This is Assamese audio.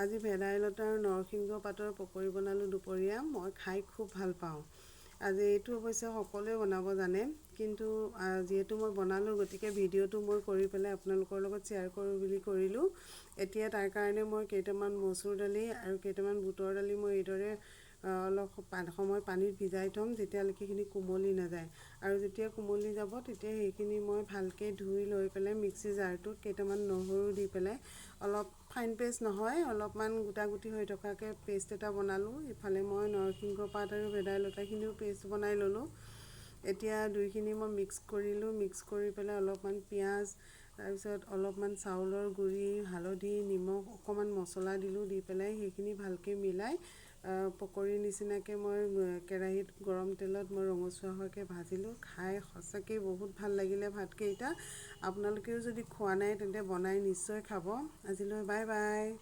আজি ভেদাইলতা আৰু নৰসিংহ পাতৰ পকৰি বনালোঁ দুপৰীয়া। মই খাই খুব ভাল পাওঁ। আজি এইটো অৱশ্যে সকলোৱে বনাব জানে, কিন্তু যিহেতু মই বনালোঁ গতিকে ভিডিঅ'টো মই কৰি পেলাই আপোনালোকৰ লগত শ্বেয়াৰ কৰোঁ বুলি কৰিলোঁ। এতিয়া তাৰ কাৰণে মই কেইটামান মচুৰ দালি আৰু কেইটামান বুটৰ দালি মই এইদৰে অলপ সময় পানীত ভিজাই থ'ম, যেতিয়ালৈকে সেইখিনি কোমলি নাযায়। আৰু যেতিয়া কোমলি যাব তেতিয়া সেইখিনি মই ভালকৈ ধুই লৈ পেলাই মিক্সি জাৰটোত কেইটামান নহৰু দি পেলাই অলপ ফাইন পেষ্ট নহয়, অলপমান গোটা গুটি হৈ থকাকৈ পেষ্ট এটা বনালোঁ। ইফালে মই নৰসিংহ পাত আৰু ভেদাইলতাখিনিও পেষ্ট বনাই ল'লোঁ। এতিয়া দুইখিনি মই মিক্স কৰিলোঁ, মিক্স কৰি পেলাই অলপমান পিঁয়াজ, তাৰপিছত অলপমান চাউলৰ গুড়ি, হালধি, নিমখ, অকণমান মছলা দিলোঁ। দি পেলাই সেইখিনি ভালকৈ মিলাই পকৰীৰ নিচিনাকৈ মই কেৰাহীত গৰম তেলত মই ৰঙচুৱা হোৱাকৈ ভাজিলোঁ। খাই সঁচাকৈ বহুত ভাল লাগিলে ভাতকেইটা। আপোনালোকেও যদি খোৱা নাই তেন্তে বনাই নিশ্চয় খাব। আজিলৈ বাই বাই।